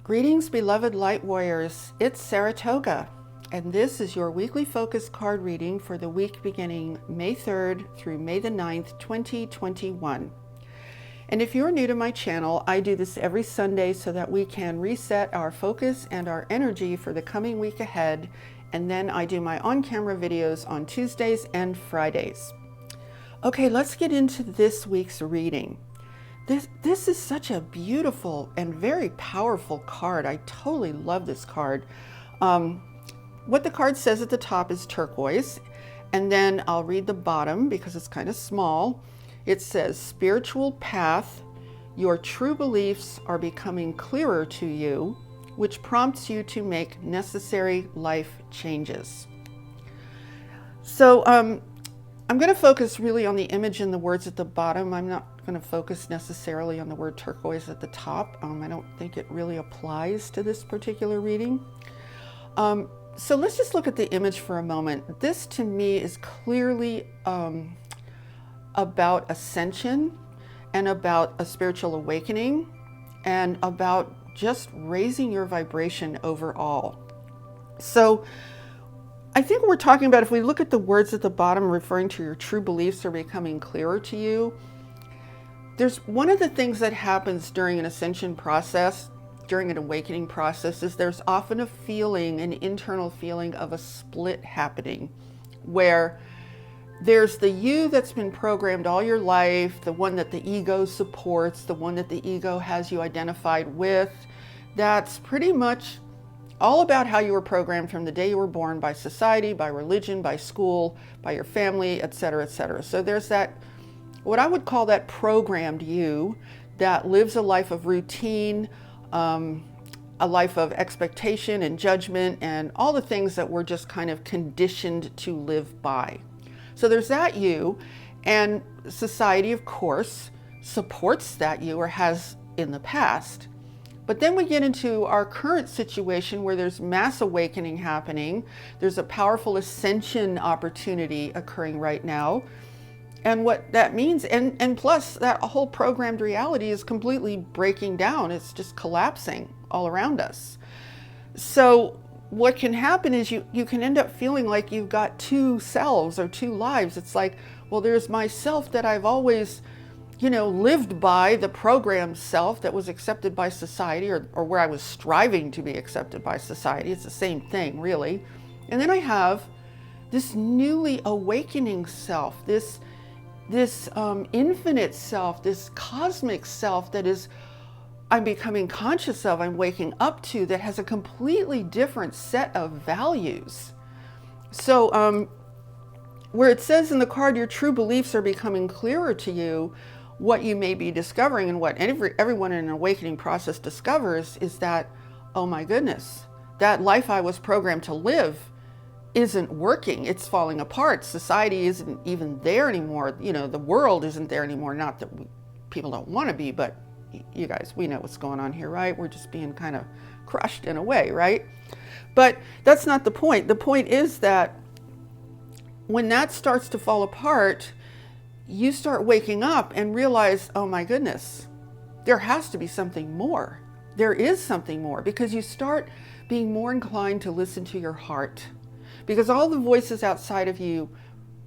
Greetings, beloved light warriors. It's Saratoga, and this is your weekly focus card reading for the week beginning May 3rd through May the 9th, 2021. And if you're new to my channel, I do this every Sunday so that we can reset our focus and our energy for the coming week ahead, and then I do my on-camera videos on Tuesdays and Fridays. Okay, let's get into this week's reading. This is such a beautiful and very powerful card. I totally love this card. What the card says at the top is turquoise, and then I'll read the bottom because it's kind of small. It says, spiritual path, your true beliefs are becoming clearer to you, which prompts you to make necessary life changes. So I'm going to focus really on the image and the words at the bottom. I'm not going to focus necessarily on the word turquoise at the top. I don't think it really applies to this particular reading. So let's just look at the image for a moment. This to me is clearly about ascension and about a spiritual awakening and about just raising your vibration overall. So I think we're talking about, if we look at the words at the bottom referring to your true beliefs are becoming clearer to you, there's one of the things that happens during an ascension process, during an awakening process, is there's often a feeling, an internal feeling of a split happening, where there's the you that's been programmed all your life, the one that the ego supports, the one that the ego has you identified with, that's pretty much all about how you were programmed from the day you were born by society, by religion, by school, by your family, etc., etc. So there's that, what I would call that programmed you that lives a life of routine, a life of expectation and judgment and all the things that we're just kind of conditioned to live by. So there's that you, and society, of course, supports that you, or has in the past. But then we get into our current situation where there's mass awakening happening. There's a powerful ascension opportunity occurring right now. And what that means, and plus that whole programmed reality is completely breaking down. It's just collapsing all around us. So what can happen is you can end up feeling like you've got two selves or two lives. It's like, well, there's myself that I've always, lived by, the programmed self that was accepted by society, or where I was striving to be accepted by society. It's the same thing, really. And then I have this newly awakening self, this infinite self, this cosmic self that is, I'm becoming conscious of, I'm waking up to, that has a completely different set of values. So where it says in the card, your true beliefs are becoming clearer to you, what you may be discovering, and what everyone in an awakening process discovers, is that, oh my goodness, that life I was programmed to live isn't working. It's falling apart. Society isn't even there anymore. The world isn't there anymore. Not that people don't want to be, but you guys, we know what's going on here, right? We're just being kind of crushed in a way, right? But that's not the point. The point is that when that starts to fall apart, you start waking up and realize, oh my goodness, there has to be something more. There is something more, because you start being more inclined to listen to your heart, because all the voices outside of you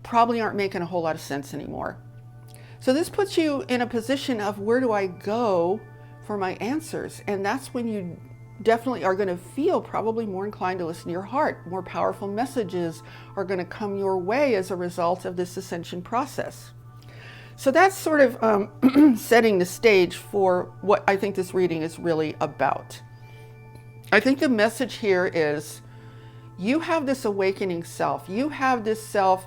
probably aren't making a whole lot of sense anymore. So this puts you in a position of, where do I go for my answers? And that's when you definitely are going to feel probably more inclined to listen to your heart. More powerful messages are going to come your way as a result of this ascension process. So that's sort of setting the stage for what I think this reading is really about. I think the message here is, you have this awakening self. You have this self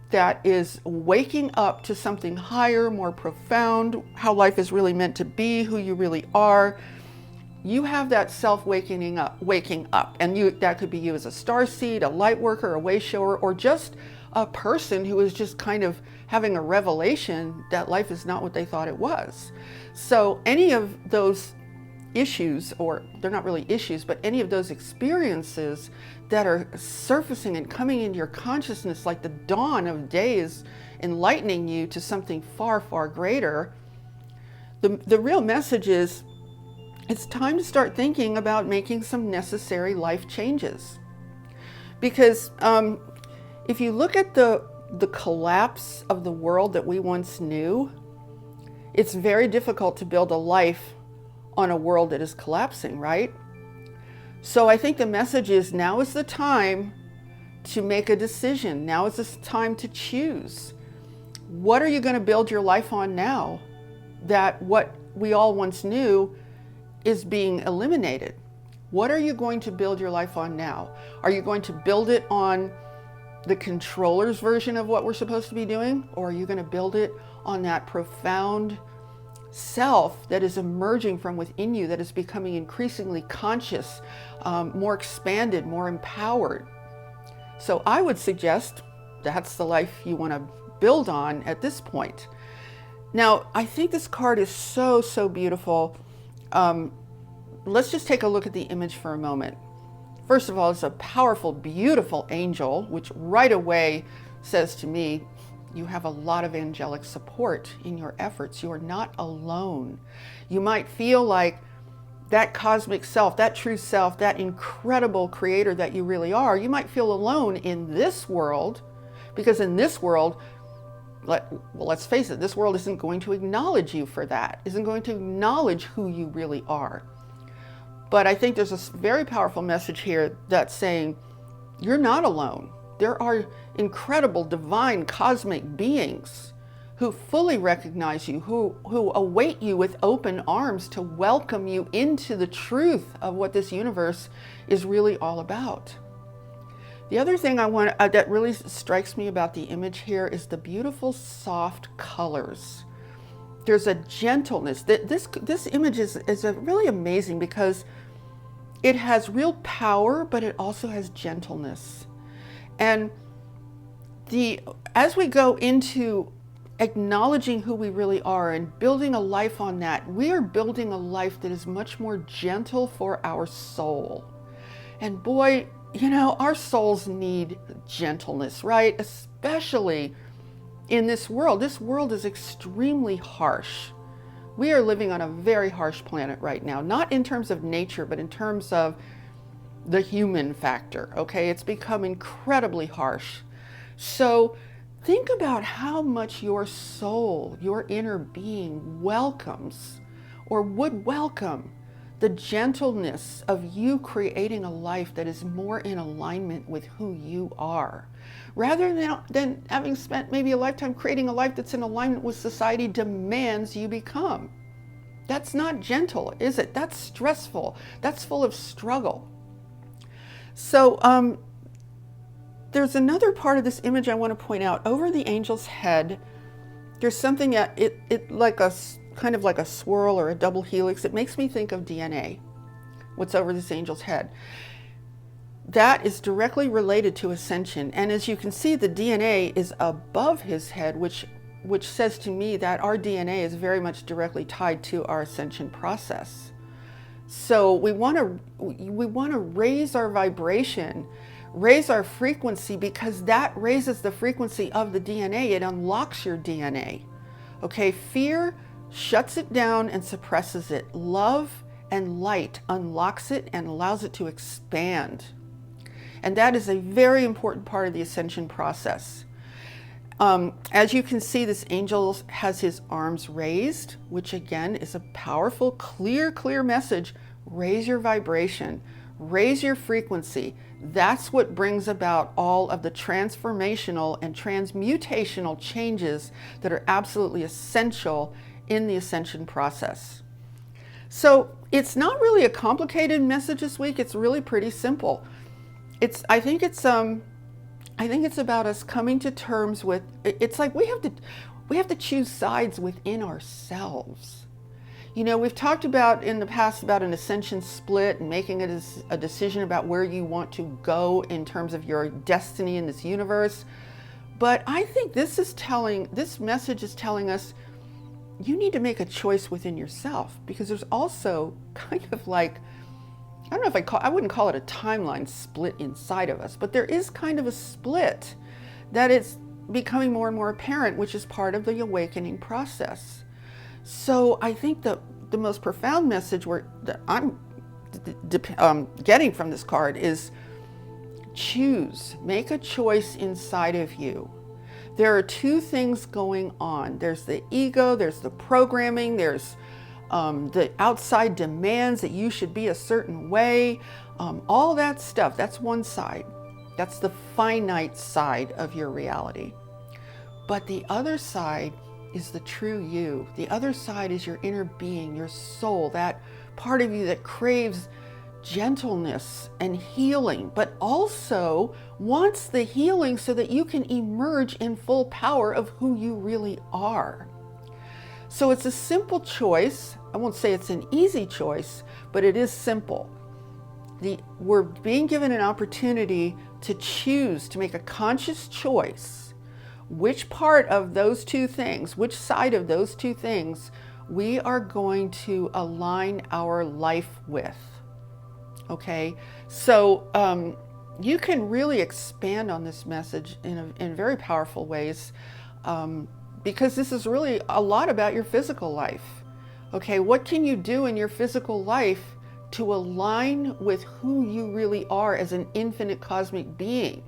that is waking up to something higher, more profound, how life is really meant to be, who you really are. You have that self waking up, and that could be you as a starseed, a light worker, a way shower, or just a person who is just kind of having a revelation that life is not what they thought it was. So any of those issues, or they're not really issues, but any of those experiences that are surfacing and coming into your consciousness like the dawn of day is enlightening you to something far, far greater. The real message is, it's time to start thinking about making some necessary life changes. Because if you look at the collapse of the world that we once knew, it's very difficult to build a life on a world that is collapsing, right? So I think the message is now is the time to make a decision. Now is the time to choose. What are you going to build your life on now that what we all once knew is being eliminated? What are you going to build your life on now? Are you going to build it on the controller's version of what we're supposed to be doing? Or are you going to build it on that profound self that is emerging from within you, that is becoming increasingly conscious, more expanded, more empowered? So I would suggest that's the life you want to build on at this point. Now, I think this card is so, so beautiful. Let's just take a look at the image for a moment. First of all, it's a powerful, beautiful angel, which right away says to me, you have a lot of angelic support in your efforts. You are not alone. You might feel like that cosmic self, that true self, that incredible creator that you really are, you might feel alone in this world, because in this world, let's face it, this world isn't going to acknowledge you for that, isn't going to acknowledge who you really are. But I think there's a very powerful message here that's saying, you're not alone. There are incredible divine cosmic beings who fully recognize you, who await you with open arms to welcome you into the truth of what this universe is really all about. The other thing that really strikes me about the image here is the beautiful soft colors. There's a gentleness. This image is really amazing because it has real power, but it also has gentleness. And as we go into acknowledging who we really are and building a life on that, we are building a life that is much more gentle for our soul. And boy, our souls need gentleness, right? Especially in this world. This world is extremely harsh. We are living on a very harsh planet right now, not in terms of nature, but in terms of the human factor, okay? It's become incredibly harsh. So think about how much your soul, your inner being welcomes or would welcome the gentleness of you creating a life that is more in alignment with who you are, rather than having spent maybe a lifetime creating a life that's in alignment with society demands you become. That's not gentle, is it? That's stressful. That's full of struggle. So there's another part of this image I want to point out. Over the angel's head, there's something that it like a kind of like a swirl or a double helix. It makes me think of DNA, what's over this angel's head. That is directly related to ascension. And as you can see, the DNA is above his head, which says to me that our DNA is very much directly tied to our ascension process. So we want to raise our vibration, raise our frequency, because that raises the frequency of the DNA. It unlocks your DNA. Okay, fear shuts it down and suppresses it. Love and light unlocks it and allows it to expand. And that is a very important part of the ascension process. As you can see, this angel has his arms raised, which again is a powerful, clear message. Raise your vibration, raise your frequency. That's what brings about all of the transformational and transmutational changes that are absolutely essential in the ascension process. So it's not really a complicated message this week. It's really pretty simple. I think it's about us coming to terms with, it's like we have to choose sides within ourselves. We've talked about in the past about an ascension split and making a decision about where you want to go in terms of your destiny in this universe. But I think this message is telling us you need to make a choice within yourself, because there's also kind of like, I don't know if I wouldn't call it a timeline split inside of us, but there is kind of a split that is becoming more and more apparent, which is part of the awakening process. So I think the most profound message that I'm getting from this card is choose, make a choice inside of you. There are two things going on. There's the ego, there's the programming, there's the outside demands that you should be a certain way, all that stuff. That's one side. That's the finite side of your reality. But the other side is the true you. The other side is your inner being, your soul, that part of you that craves gentleness and healing, but also wants the healing so that you can emerge in full power of who you really are. So it's a simple choice. I won't say it's an easy choice, but it is simple. We're being given an opportunity to choose, to make a conscious choice, which part of those two things, which side of those two things we are going to align our life with. Okay, so you can really expand on this message in very powerful ways, because this is really a lot about your physical life. Okay, what can you do in your physical life to align with who you really are as an infinite cosmic being?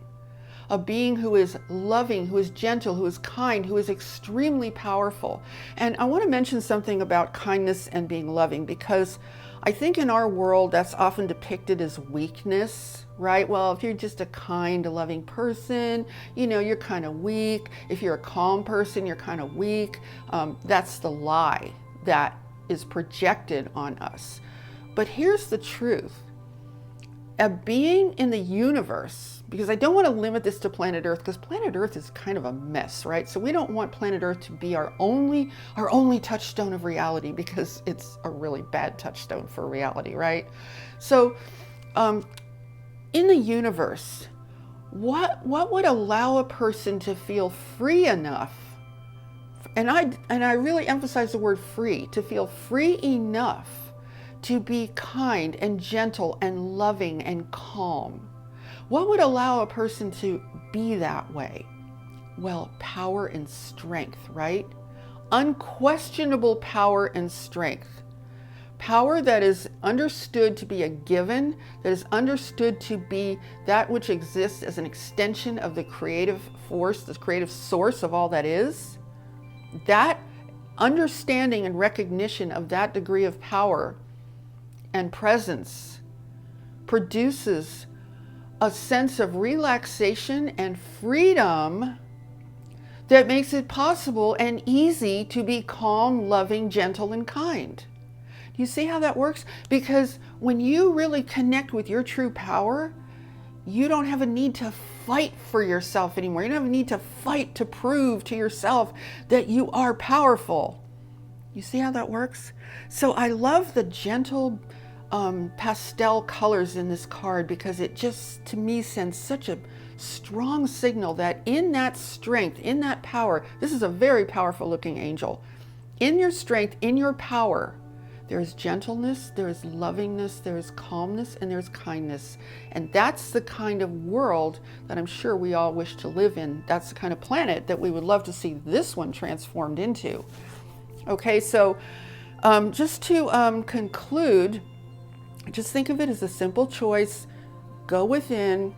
A being who is loving, who is gentle, who is kind, who is extremely powerful. And I want to mention something about kindness and being loving, because I think in our world that's often depicted as weakness, right? Well, if you're just a kind, loving person, you're kind of weak. If you're a calm person, you're kind of weak. That's the lie that is projected on us. But here's the truth. A being in the universe, because I don't want to limit this to planet Earth, because planet Earth is kind of a mess, right? So we don't want planet Earth to be our only touchstone of reality, because it's a really bad touchstone for reality, right? So in the universe, what would allow a person to feel free enough, and I really emphasize the word free, to feel free enough to be kind and gentle and loving and calm? What would allow a person to be that way? Well, power and strength, right? Unquestionable power and strength. Power that is understood to be a given, that is understood to be that which exists as an extension of the creative force, the creative source of all that is. That understanding and recognition of that degree of power and presence produces a sense of relaxation and freedom that makes it possible and easy to be calm, loving, gentle, and kind. Do you see how that works? Because when you really connect with your true power, you don't have a need to fight for yourself anymore. You don't have a need to fight to prove to yourself that you are powerful. You see how that works? So I love the gentle pastel colors in this card, because it just, to me, sends such a strong signal that in that strength, in that power, this is a very powerful looking angel. In your strength, in your power, there is gentleness, there is lovingness, there is calmness, and there's kindness. And that's the kind of world that I'm sure we all wish to live in. That's the kind of planet that we would love to see this one transformed into. Okay, so just to conclude, just think of it as a simple choice. Go within,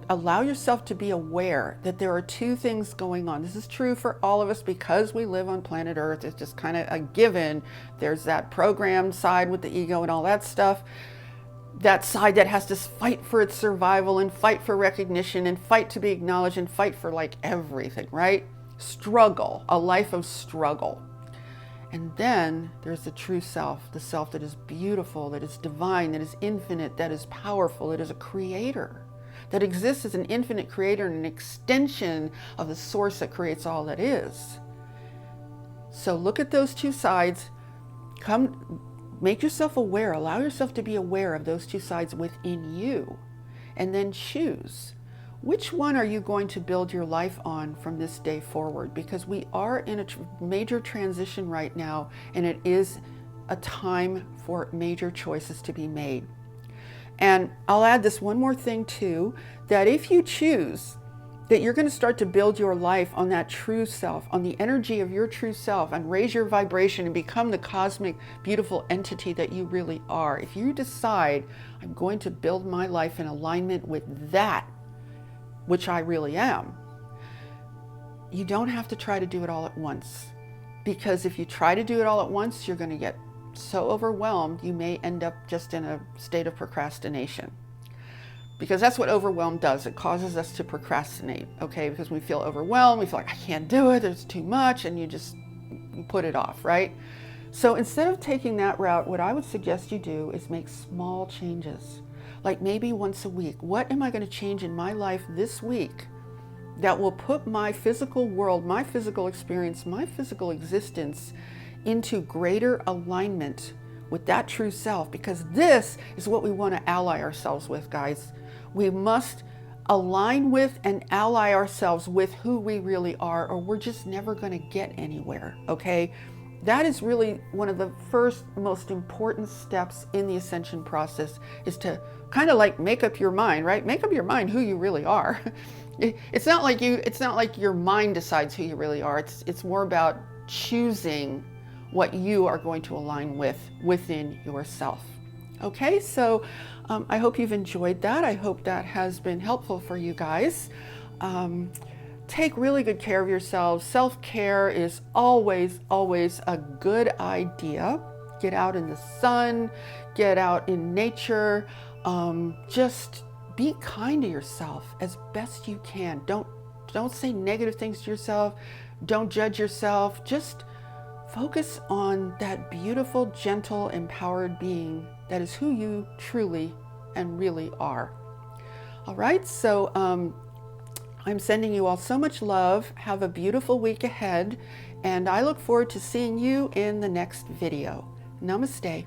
allow yourself to be aware that there are two things going on. This is true for all of us because we live on planet Earth. It's just kind of a given. There's that programmed side with the ego and all that stuff. That side that has to fight for its survival and fight for recognition and fight to be acknowledged and fight for like everything, right? Struggle, a life of struggle. And then there's the true self, the self that is beautiful, that is divine, that is infinite, that is powerful, that is a creator, that exists as an infinite creator and an extension of the source that creates all that is. So look at those two sides, make yourself aware, allow yourself to be aware of those two sides within you, and then choose. Which one are you going to build your life on from this day forward? Because we are in a major transition right now, and it is a time for major choices to be made. And I'll add this one more thing too, that if you choose that you're going to start to build your life on that true self, on the energy of your true self, and raise your vibration and become the cosmic, beautiful entity that you really are. If you decide, I'm going to build my life in alignment with that, which I really am, you don't have to try to do it all at once. Because if you try to do it all at once, you're going to get so overwhelmed, you may end up just in a state of procrastination. Because that's what overwhelm does. It causes us to procrastinate, okay? Because we feel overwhelmed, we feel like I can't do it, there's too much, and you just put it off, right? So instead of taking that route, what I would suggest you do is make small changes. Like maybe once a week. What am I going to change in my life this week that will put my physical world, my physical experience, my physical existence into greater alignment with that true self? Because this is what we want to ally ourselves with, guys. We must align with and ally ourselves with who we really are, or we're just never going to get anywhere, okay? That is really one of the first most important steps in the ascension process, is to kind of like make up your mind, right? Make up your mind who you really are. It's not like your mind decides who you really are. It's more about choosing what you are going to align with within yourself. Okay, so I hope you've enjoyed that. I hope that has been helpful for you guys. Take really good care of yourselves. Self-care is always, always a good idea. Get out in the sun, get out in nature. Just be kind to yourself as best you can. Don't say negative things to yourself. Don't judge yourself. Just focus on that beautiful, gentle, empowered being that is who you truly and really are. All right, so I'm sending you all so much love. Have a beautiful week ahead, and I look forward to seeing you in the next video. Namaste.